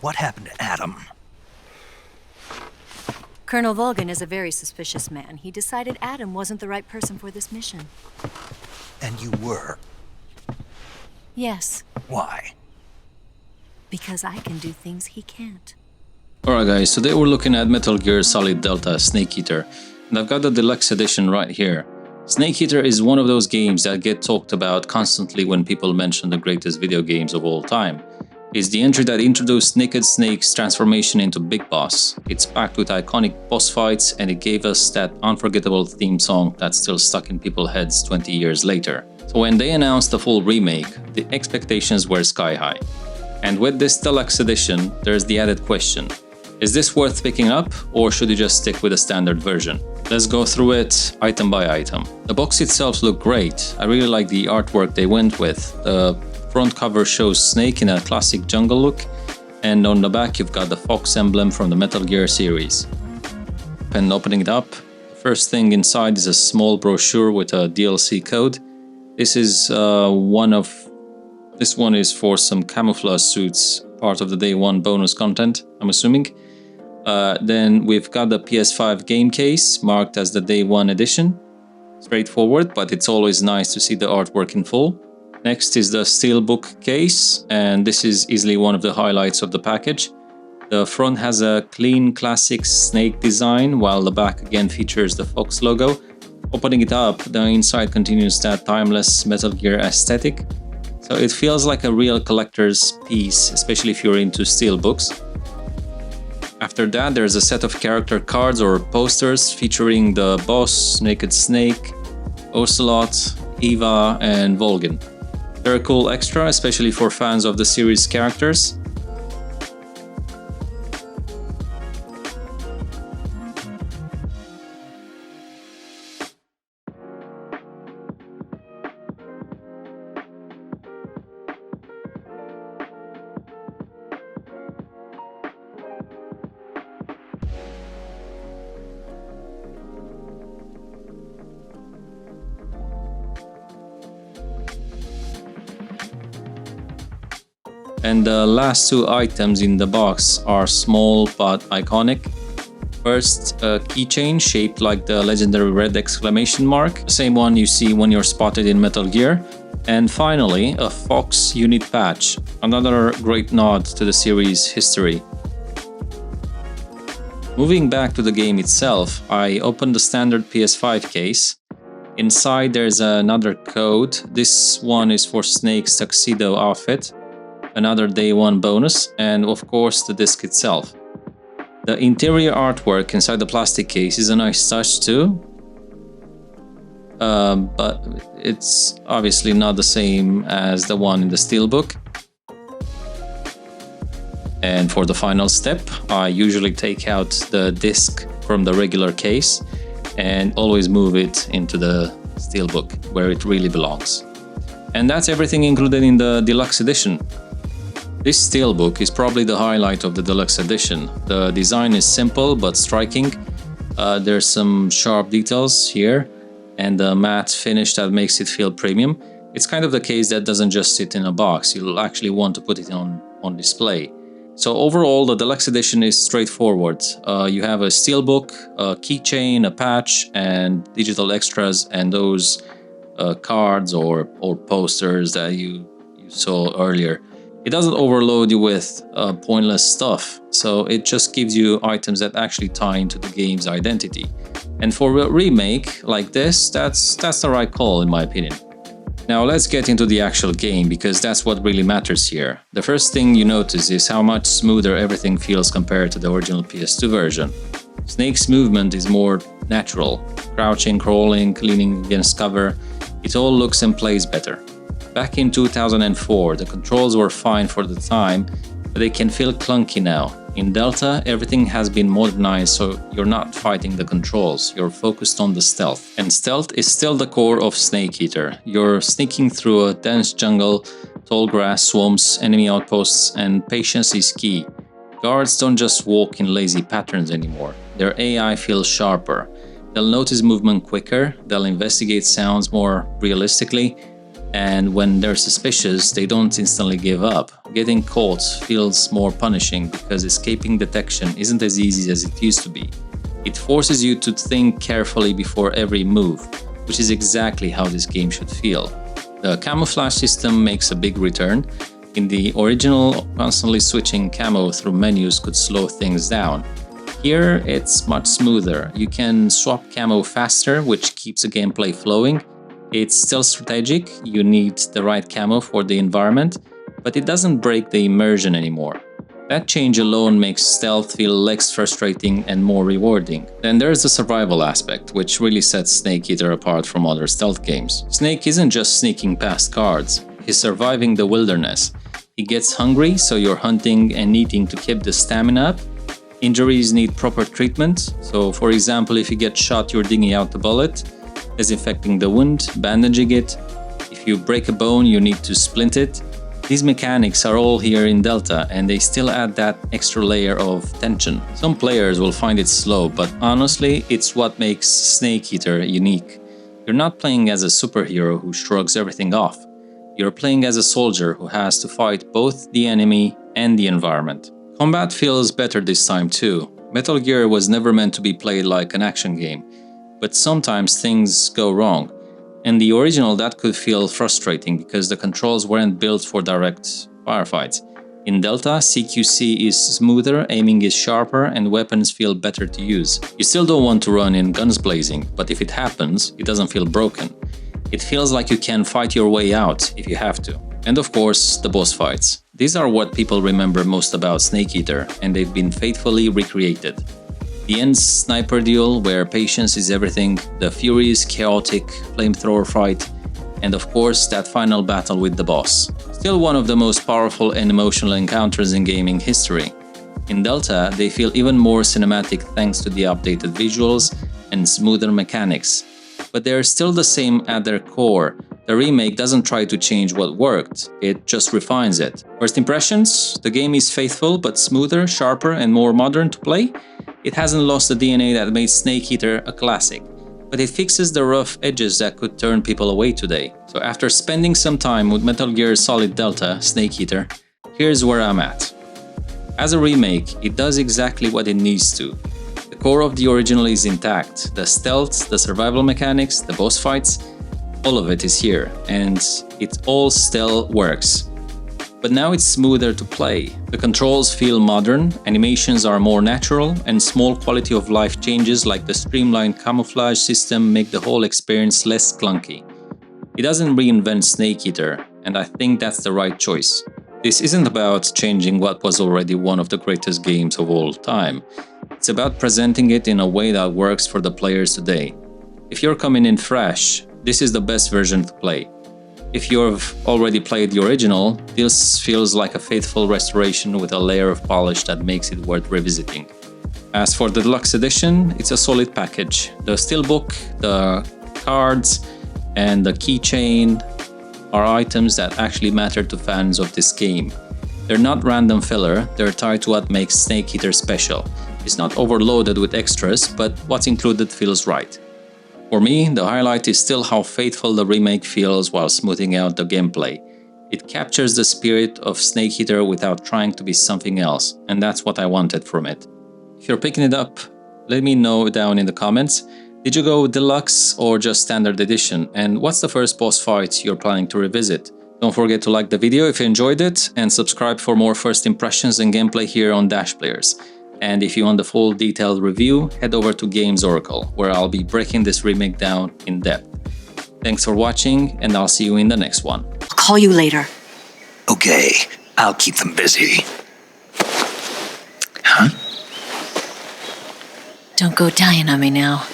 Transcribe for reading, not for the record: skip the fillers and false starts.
what happened to Adam? Colonel Volgan is a very suspicious man. He decided Adam wasn't the right person for this mission. And you were? Yes. Why? Because I can do things he can't. Alright guys, today we're looking at Metal Gear Solid Delta Snake Eater. And I've got the Deluxe Edition right here. Snake Eater is one of those games that get talked about constantly when people mention the greatest video games of all time. It's the entry that introduced Naked Snake's transformation into Big Boss. It's packed with iconic boss fights, and it gave us that unforgettable theme song that's still stuck in people's heads 20 years later. So when they announced the full remake, the expectations were sky high. And with this Deluxe Edition, there's the added question. Is this worth picking up, or should you just stick with the standard version? Let's go through it item by item. The box itself looked great. I really like the artwork they went with. The front cover shows Snake in a classic jungle look, and on the back you've got the fox emblem from the Metal Gear series. And opening it up, the first thing inside is a small brochure with a DLC code. This is this one is for some camouflage suits, part of the day one bonus content, I'm assuming. Then we've got the PS5 game case, marked as the day one edition. Straightforward, but it's always nice to see the artwork in full. Next is the Steelbook case, and this is easily one of the highlights of the package. The front has a clean classic snake design, while the back again features the Fox logo. Opening it up, the inside continues that timeless Metal Gear aesthetic. So it feels like a real collector's piece, especially if you're into Steelbooks. After that, there's a set of character cards or posters featuring the boss, Naked Snake, Ocelot, Eva, and Volgan. They're a cool extra, especially for fans of the series characters. And the last two items in the box are small but iconic. First, a keychain shaped like the legendary red exclamation mark, the same one you see when you're spotted in Metal Gear. And finally, a Fox unit patch, another great nod to the series' history. Moving back to the game itself, I opened the standard PS5 case. Inside there's another code. This one is for Snake's tuxedo outfit. Another day one bonus, and of course the disc itself. The interior artwork inside the plastic case is a nice touch too, but it's obviously not the same as the one in the Steelbook. And for the final step, I usually take out the disc from the regular case and always move it into the Steelbook, where it really belongs. And that's everything included in the Deluxe Edition. This Steelbook is probably the highlight of the Deluxe Edition. The design is simple but striking. There's some sharp details here, and the matte finish that makes it feel premium. It's kind of the case that doesn't just sit in a box, you'll actually want to put it on display. So overall, the Deluxe Edition is straightforward. You have a Steelbook, a keychain, a patch, and digital extras, and those cards or posters that you saw earlier. It doesn't overload you with pointless stuff, so it just gives you items that actually tie into the game's identity. And for a remake like this, that's the right call in my opinion. Now let's get into the actual game, because that's what really matters here. The first thing you notice is how much smoother everything feels compared to the original PS2 version. Snake's movement is more natural. Crouching, crawling, leaning against cover, it all looks and plays better. Back in 2004, the controls were fine for the time, but they can feel clunky now. In Delta, everything has been modernized, so you're not fighting the controls, you're focused on the stealth. And stealth is still the core of Snake Eater. You're sneaking through a dense jungle, tall grass, swamps, enemy outposts, and patience is key. Guards don't just walk in lazy patterns anymore. Their AI feels sharper. They'll notice movement quicker, they'll investigate sounds more realistically, And when they're suspicious, they don't instantly give up. Getting caught feels more punishing because escaping detection isn't as easy as it used to be. It forces you to think carefully before every move, which is exactly how this game should feel. The camouflage system makes a big return. In the original, constantly switching camo through menus could slow things down. Here, it's much smoother. You can swap camo faster, which keeps the gameplay flowing. It's still strategic, you need the right camo for the environment, but it doesn't break the immersion anymore. That change alone makes stealth feel less frustrating and more rewarding. Then there's the survival aspect, which really sets Snake Eater apart from other stealth games. Snake isn't just sneaking past guards, he's surviving the wilderness. He gets hungry, so you're hunting and eating to keep the stamina up. Injuries need proper treatment, so for example, if you get shot, you're digging out the bullet, disinfecting the wound, bandaging it. If you break a bone, you need to splint it. These mechanics are all here in Delta, and they still add that extra layer of tension. Some players will find it slow, but honestly, it's what makes Snake Eater unique. You're not playing as a superhero who shrugs everything off. You're playing as a soldier who has to fight both the enemy and the environment. Combat feels better this time too. Metal Gear was never meant to be played like an action game, but sometimes things go wrong. In the original, that could feel frustrating because the controls weren't built for direct firefights. In Delta, CQC is smoother, aiming is sharper, and weapons feel better to use. You still don't want to run in guns blazing, but if it happens, it doesn't feel broken. It feels like you can fight your way out if you have to. And of course, the boss fights. These are what people remember most about Snake Eater, and they've been faithfully recreated. The end sniper duel, where patience is everything, the furious, chaotic flamethrower fight, and of course that final battle with the boss. Still one of the most powerful and emotional encounters in gaming history. In Delta, they feel even more cinematic thanks to the updated visuals and smoother mechanics. But they're still the same at their core. The remake doesn't try to change what worked, it just refines it. First impressions? The game is faithful but smoother, sharper and more modern to play. It hasn't lost the DNA that made Snake Eater a classic, but it fixes the rough edges that could turn people away today. So after spending some time with Metal Gear Solid Delta Snake Eater, here's where I'm at. As a remake, it does exactly what it needs to. The core of the original is intact. The stealth, the survival mechanics, the boss fights, all of it is here, and it all still works. But now it's smoother to play. The controls feel modern, animations are more natural, and small quality of life changes like the streamlined camouflage system make the whole experience less clunky. It doesn't reinvent Snake Eater, and I think that's the right choice. This isn't about changing what was already one of the greatest games of all time. It's about presenting it in a way that works for the players today. If you're coming in fresh, this is the best version to play. If you've already played the original, this feels like a faithful restoration with a layer of polish that makes it worth revisiting. As for the Deluxe Edition, it's a solid package. The Steelbook, the cards, and the keychain are items that actually matter to fans of this game. They're not random filler, they're tied to what makes Snake Eater special. It's not overloaded with extras, but what's included feels right. For me, the highlight is still how faithful the remake feels while smoothing out the gameplay. It captures the spirit of Snake Eater without trying to be something else, and that's what I wanted from it. If you're picking it up, let me know down in the comments. Did you go Deluxe or just Standard Edition? And what's the first boss fight you're planning to revisit? Don't forget to like the video if you enjoyed it, and subscribe for more first impressions and gameplay here on Dash Players. And if you want the full detailed review, head over to Games Oracle, where I'll be breaking this remake down in depth. Thanks for watching, and I'll see you in the next one. I'll call you later. Okay, I'll keep them busy. Huh? Don't go dying on me now.